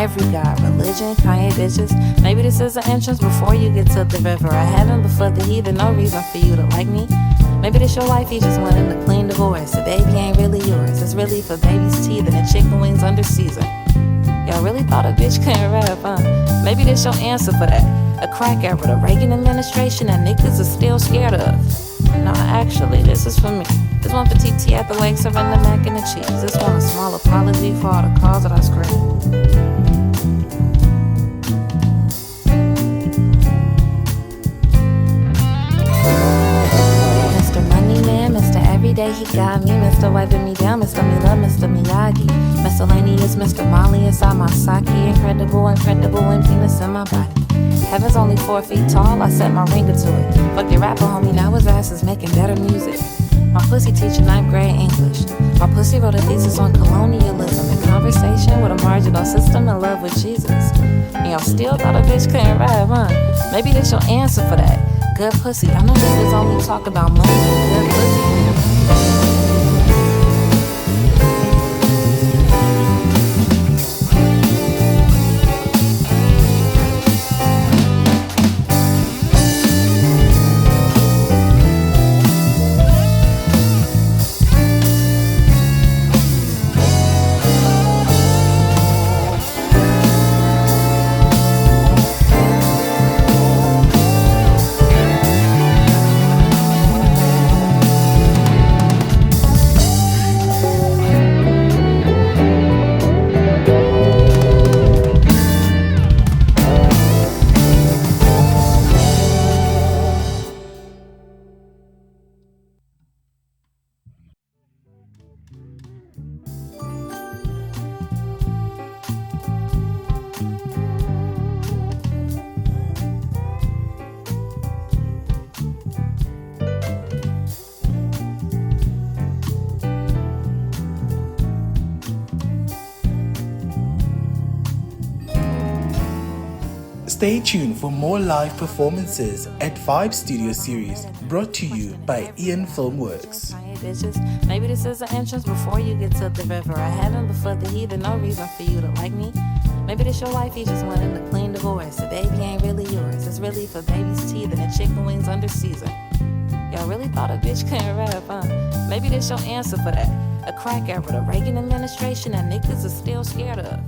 every god, religion, Kanye bitches. Maybe this is an entrance before you get to the river of heaven, but for the heathen, no reason for you to like me. Maybe this your wife, you just wanted a clean divorce. The baby ain't really yours, it's really for baby's teeth and the chicken wings under season. Y'all really thought a bitch couldn't rap, huh? Maybe this your answer for that. A crack era, the Reagan administration that niggas are still scared of. Nah, actually, this is for me. This one for TT at the lake serving the mac and the cheese. This one a small apology for all the calls that I screamed. Mr. Money Man, Mr. Everyday, he got me. Mr. Wiping me down, Mr. Me Love, Mr. Miyagi. Miscellaneous, Mr. Molly inside my sake. Incredible, incredible, emptiness in my body. Heaven's only 4 feet tall, I set my ringer to it. Fuck your rapper, homie, now his ass is making better music. My pussy teacher 9th grade English. My pussy wrote a thesis on colonialism and conversation with a marginal system in love with Jesus. And y'all still thought a bitch couldn't rap, huh? Maybe this your answer for that. Good pussy. I know niggas only talk about money and good pussy. Stay tuned for more live performances at Vibe Studio Series, brought to you by Ian Filmworks. Maybe this is an entrance before you get to the river of heaven, but for the heathen, no reason for you to like me. Maybe this your wife, you just wanted a clean divorce. The baby ain't really yours, it's really for baby's teeth and the chicken wings under season. Y'all really thought a bitch couldn't rap, huh? Maybe this your answer for that. A crack era, the Reagan administration that niggas are still scared of.